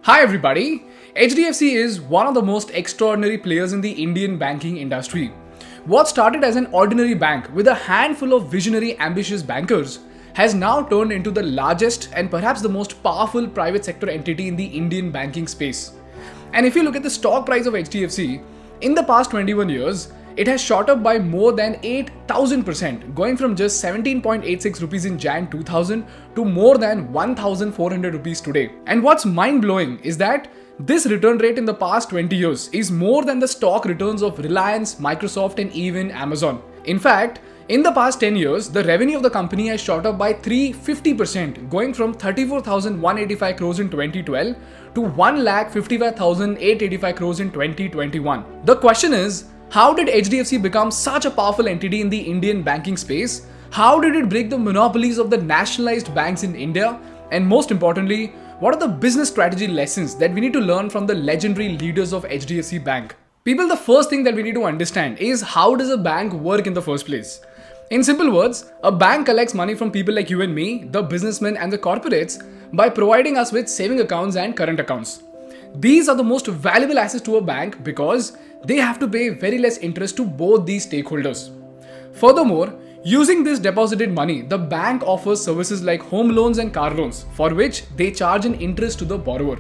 Hi everybody! Hdfc is one of the most extraordinary players in the Indian banking industry. What started as an ordinary bank with a handful of visionary, ambitious bankers has now turned into the largest and perhaps the most powerful private sector entity in the Indian banking space. And if you look at the stock price of HDFC, in the past 21 years, it has shot up by more than 8,000%, going from just 17.86 rupees in Jan 2000 to more than 1,400 rupees today. And what's mind-blowing is that this return rate in the past 20 years is more than the stock returns of Reliance, Microsoft, and even Amazon. In fact, in the past 10 years, the revenue of the company has shot up by 350%, going from 34,185 crores in 2012 to 1,55,885 crores in 2021. The question is, how did HDFC become such a powerful entity in the Indian banking space? How did it break the monopolies of the nationalized banks in India? And most importantly, what are the business strategy lessons that we need to learn from the legendary leaders of HDFC Bank? People, the first thing that we need to understand is how does a bank work in the first place? In simple words, a bank collects money from people like you and me, the businessmen and the corporates, by providing us with saving accounts and current accounts. These are the most valuable assets to a bank because they have to pay very less interest to both these stakeholders. Furthermore, using this deposited money, the bank offers services like home loans and car loans, for which they charge an interest to the borrower.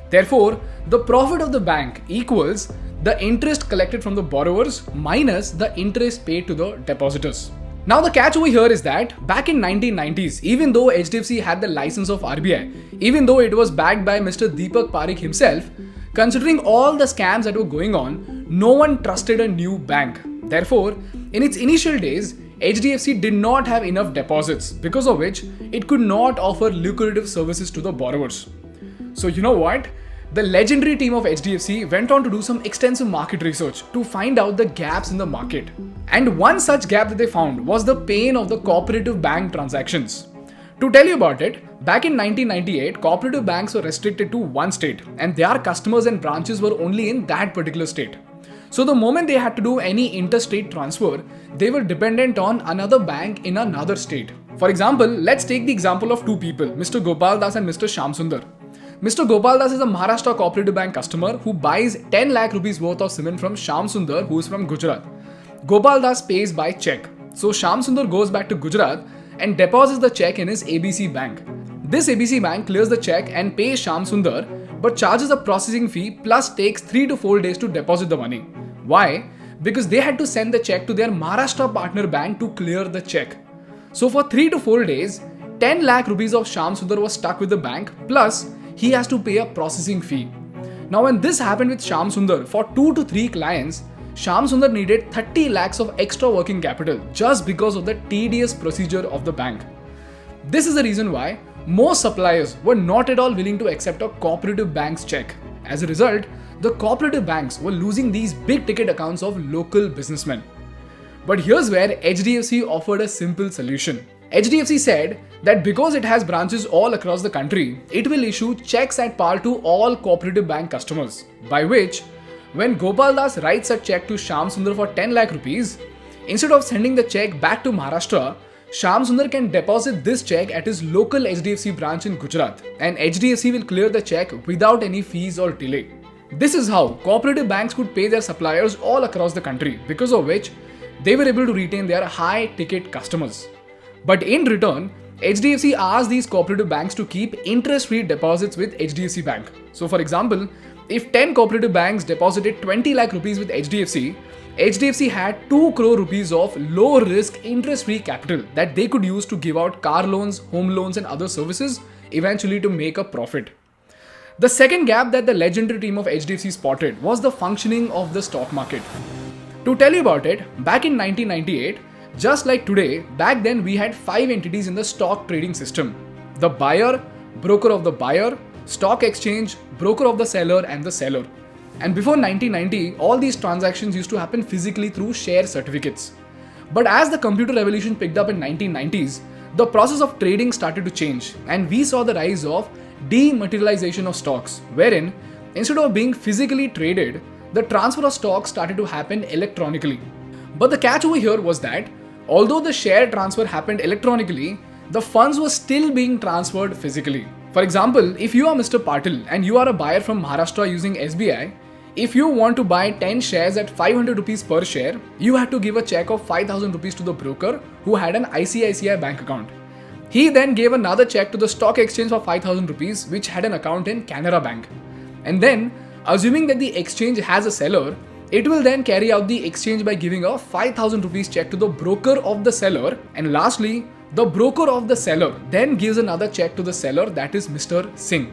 Therefore, the profit of the bank equals the interest collected from the borrowers minus the interest paid to the depositors. Now the catch over here is that back in 1990s, even though HDFC had the license of RBI, even though it was backed by Mr. Deepak Parekh himself, considering all the scams that were going on, no one trusted a new bank. Therefore, in its initial days, HDFC did not have enough deposits, because of which it could not offer lucrative services to the borrowers. So you know what? The legendary team of HDFC went on to do some extensive market research to find out the gaps in the market. And one such gap that they found was the pain of the cooperative bank transactions. To tell you about it, back in 1998, cooperative banks were restricted to one state and their customers and branches were only in that particular state. So the moment they had to do any interstate transfer, they were dependent on another bank in another state. For example, let's take the example of two people, Mr. Gopal Das and Mr. Shyam Sundar. Mr. Gopal Das is a Maharashtra Cooperative Bank customer who buys 10 lakh rupees worth of cement from Shyam Sundar, who is from Gujarat. Gopal Das pays by check. So Shyam Sundar goes back to Gujarat and deposits the check in his ABC bank. This ABC bank clears the check and pays Shyam Sundar, but charges a processing fee plus takes 3 to 4 days to deposit the money. Why? Because they had to send the check to their Maharashtra partner bank to clear the check. So for 3 to 4 days, 10 lakh rupees of Shyam Sundar was stuck with the bank, plus he has to pay a processing fee. Now when this happened with Shyam Sundar, for 2 to 3 clients, Shyam Sundar needed 30 lakhs of extra working capital just because of the tedious procedure of the bank. This is the reason why most suppliers were not at all willing to accept a cooperative bank's check. As a result, the cooperative banks were losing these big ticket accounts of local businessmen. But here's where HDFC offered a simple solution. HDFC said that because it has branches all across the country, it will issue checks at par to all cooperative bank customers, by which when Gopal Das writes a check to Shyam Sundar for 10 lakh rupees, instead of sending the check back to Maharashtra, Shyam Sundar can deposit this check at his local HDFC branch in Gujarat, and HDFC will clear the check without any fees or delay. This is how cooperative banks could pay their suppliers all across the country, because of which they were able to retain their high-ticket customers. But in return, HDFC asked these cooperative banks to keep interest-free deposits with HDFC Bank. So for example, if 10 cooperative banks deposited 20 lakh rupees with HDFC, HDFC had 2 crore rupees of low-risk interest-free capital that they could use to give out car loans, home loans and other services, eventually to make a profit. The second gap that the legendary team of HDFC spotted was the functioning of the stock market. To tell you about it, back in 1998, just like today, back then we had 5 entities in the stock trading system: the buyer, broker of the buyer, stock exchange, broker of the seller and the seller. And before 1990, all these transactions used to happen physically through share certificates. But as the computer revolution picked up in 1990s, the process of trading started to change and we saw the rise of dematerialization of stocks, wherein instead of being physically traded, the transfer of stocks started to happen electronically. But the catch over here was that although the share transfer happened electronically, the funds were still being transferred physically. For example, if you are Mr. Patil and you are a buyer from Maharashtra using SBI, if you want to buy 10 shares at 500 rupees per share, you had to give a check of 5,000 rupees to the broker who had an ICICI bank account. He then gave another check to the stock exchange for 5,000 rupees which had an account in Canara Bank. And then, assuming that the exchange has a seller, it will then carry out the exchange by giving a 5,000 rupees check to the broker of the seller. And lastly, the broker of the seller then gives another check to the seller, that is Mr. Singh.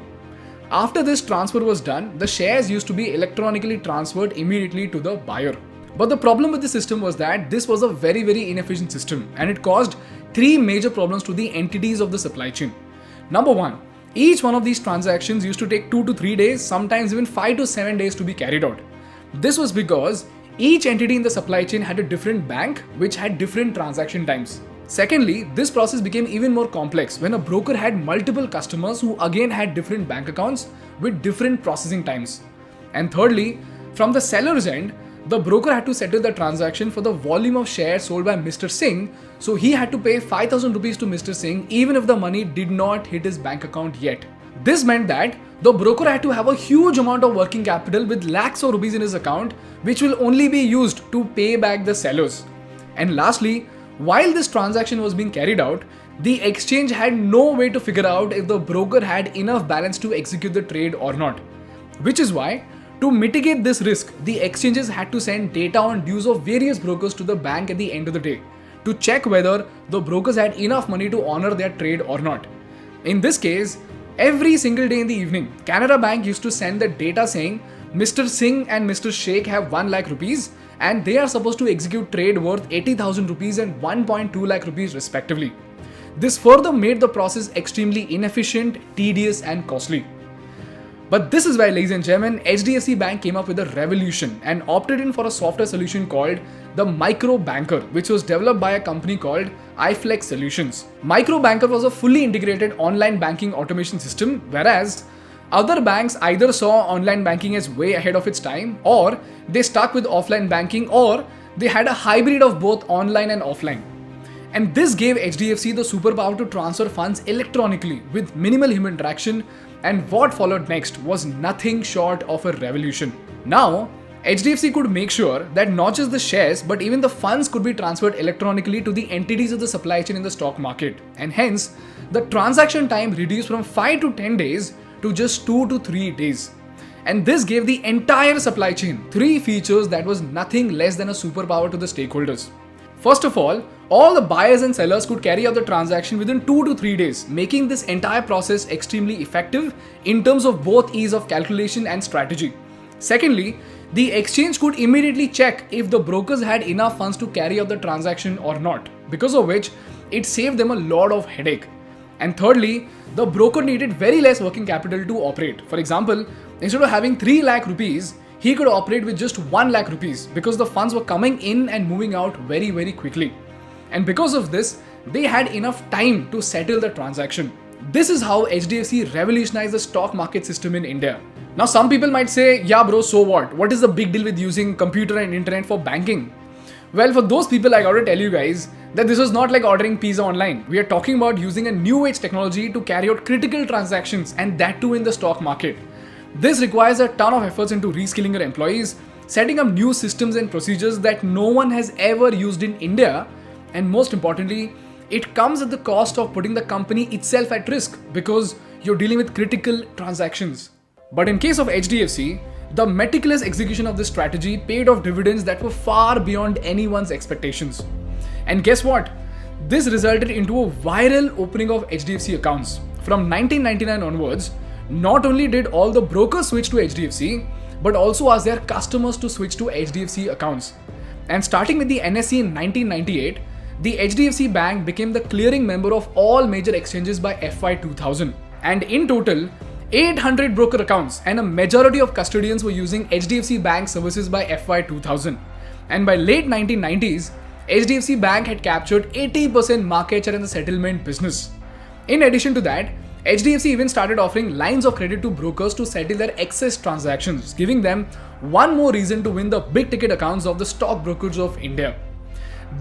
After this transfer was done, the shares used to be electronically transferred immediately to the buyer. But the problem with the system was that this was a very inefficient system and it caused three major problems to the entities of the supply chain. Number one, each one of these transactions used to take 2 to 3 days, sometimes even 5 to 7 days to be carried out. This was because each entity in the supply chain had a different bank which had different transaction times. Secondly, this process became even more complex when a broker had multiple customers who again had different bank accounts with different processing times. And thirdly, from the seller's end, the broker had to settle the transaction for the volume of shares sold by Mr. Singh, so he had to pay 5,000 rupees to Mr. Singh even if the money did not hit his bank account yet. This meant that the broker had to have a huge amount of working capital with lakhs of rupees in his account, which will only be used to pay back the sellers. And lastly, while this transaction was being carried out, the exchange had no way to figure out if the broker had enough balance to execute the trade or not. Which is why, to mitigate this risk, the exchanges had to send data on dues of various brokers to the bank at the end of the day to check whether the brokers had enough money to honor their trade or not. In this case, every single day in the evening, Canara Bank used to send the data saying Mr. Singh and Mr. Sheikh have 1 lakh rupees and they are supposed to execute trade worth 80,000 rupees and 1.2 lakh rupees respectively. This further made the process extremely inefficient, tedious and costly. But this is why, ladies and gentlemen, HDFC Bank came up with a revolution and opted in for a software solution called the Micro Banker, which was developed by a company called iFlex Solutions. Micro Banker was a fully integrated online banking automation system, whereas other banks either saw online banking as way ahead of its time, or they stuck with offline banking, or they had a hybrid of both online and offline. And this gave HDFC the superpower to transfer funds electronically with minimal human interaction, and what followed next was nothing short of a revolution. Now, HDFC could make sure that not just the shares but even the funds could be transferred electronically to the entities of the supply chain in the stock market, and hence the transaction time reduced from 5 to 10 days to just 2 to 3 days. And this gave the entire supply chain three features that was nothing less than a superpower to the stakeholders. First of all the buyers and sellers could carry out the transaction within 2 to 3 days, making this entire process extremely effective in terms of both ease of calculation and strategy. Secondly, the exchange could immediately check if the brokers had enough funds to carry out the transaction or not, because of which it saved them a lot of headache. And thirdly, the broker needed very less working capital to operate. For example, instead of having 3 lakh rupees, he could operate with just 1 lakh rupees because the funds were coming in and moving out very quickly. And because of this, they had enough time to settle the transaction. This is how HDFC revolutionized the stock market system in India. Now some people might say, yeah bro, so what? What is the big deal with using computer and internet for banking? Well, for those people, I gotta tell you guys that this was not like ordering pizza online. We are talking about using a new age technology to carry out critical transactions, and that too in the stock market. This requires a ton of efforts into reskilling your employees, setting up new systems and procedures that no one has ever used in India, and most importantly, it comes at the cost of putting the company itself at risk because you're dealing with critical transactions. But in case of HDFC, the meticulous execution of this strategy paid off dividends that were far beyond anyone's expectations. And guess what? This resulted into a viral opening of HDFC accounts. From 1999 onwards, not only did all the brokers switch to HDFC, but also asked their customers to switch to HDFC accounts. And starting with the NSE in 1998, the HDFC Bank became the clearing member of all major exchanges by FY 2000. And in total, 800 broker accounts and a majority of custodians were using HDFC Bank services by FY 2000. And by late 1990s, HDFC Bank had captured 80% market share in the settlement business. In addition to that, HDFC even started offering lines of credit to brokers to settle their excess transactions, giving them one more reason to win the big ticket accounts of the stock brokerage of India.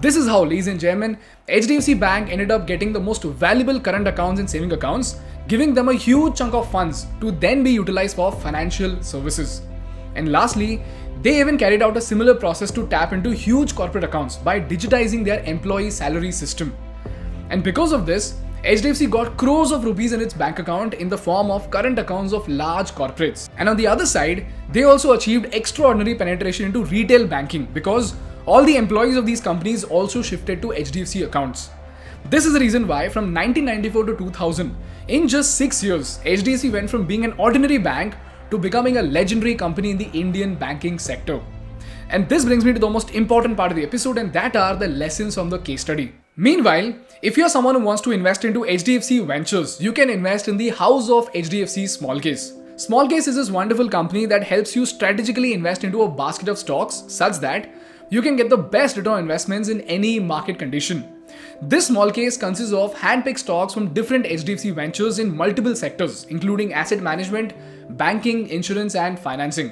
This is how, ladies and gentlemen, HDFC Bank ended up getting the most valuable current accounts and saving accounts, giving them a huge chunk of funds to then be utilized for financial services. And lastly, they even carried out a similar process to tap into huge corporate accounts by digitizing their employee salary system. And because of this, HDFC got crores of rupees in its bank account in the form of current accounts of large corporates. And on the other side, they also achieved extraordinary penetration into retail banking because all the employees of these companies also shifted to HDFC accounts. This is the reason why from 1994 to 2000, in just 6 years, HDFC went from being an ordinary bank to becoming a legendary company in the Indian banking sector. And this brings me to the most important part of the episode, and that are the lessons from the case study. Meanwhile, if you're someone who wants to invest into HDFC Ventures, you can invest in the House of HDFC Small Case. Small Case is this wonderful company that helps you strategically invest into a basket of stocks such that you can get the best return on investments in any market condition. This small case consists of hand-picked stocks from different HDFC ventures in multiple sectors, including asset management, banking, insurance, and financing.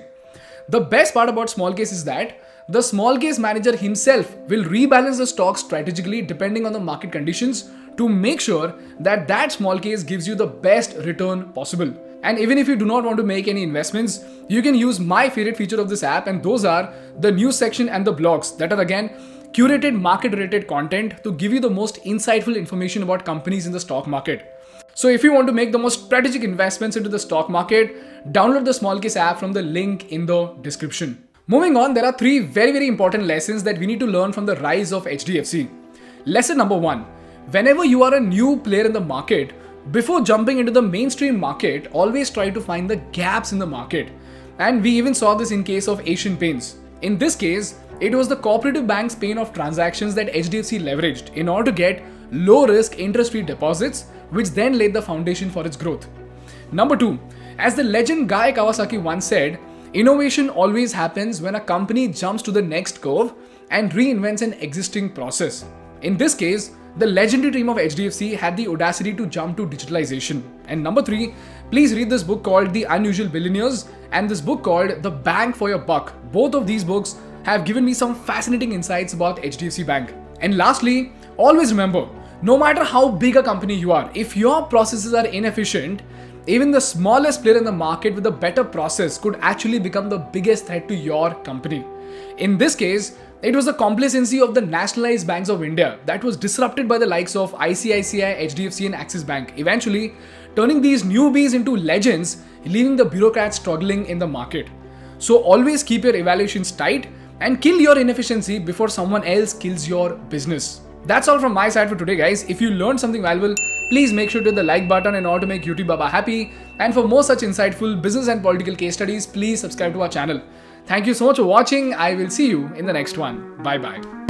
The best part about small case is that the small case manager himself will rebalance the stocks strategically depending on the market conditions to make sure that that small case gives you the best return possible. And even if you do not want to make any investments, you can use my favorite feature of this app, and those are the news section and the blogs that are again curated market-related content to give you the most insightful information about companies in the stock market. So if you want to make the most strategic investments into the stock market, download the Small Case app from the link in the description. Moving on, there are 3 very important lessons that we need to learn from the rise of HDFC. Lesson number 1. Whenever you are a new player in the market, before jumping into the mainstream market, always try to find the gaps in the market. And we even saw this in case of Asian Paints. In this case, it was the cooperative bank's pain of transactions that HDFC leveraged in order to get low-risk interest-free deposits, which then laid the foundation for its growth. Number 2, as the legend Guy Kawasaki once said, innovation always happens when a company jumps to the next curve and reinvents an existing process. In this case, the legendary team of HDFC had the audacity to jump to digitalization. And number 3, please read this book called The Unusual Billionaires and this book called The Bank for Your Buck. Both of these books have given me some fascinating insights about HDFC Bank. And lastly, always remember, no matter how big a company you are, if your processes are inefficient, even the smallest player in the market with a better process could actually become the biggest threat to your company. In this case, it was the complacency of the nationalized banks of India that was disrupted by the likes of ICICI, HDFC and Axis Bank, eventually turning these newbies into legends, leaving the bureaucrats struggling in the market. So always keep your evaluations tight and kill your inefficiency before someone else kills your business. That's all from my side for today, guys. If you learned something valuable, please make sure to hit the like button in order to make YouTube Baba happy. And for more such insightful business and political case studies, please subscribe to our channel. Thank you so much for watching. I will see you in the next one. Bye bye.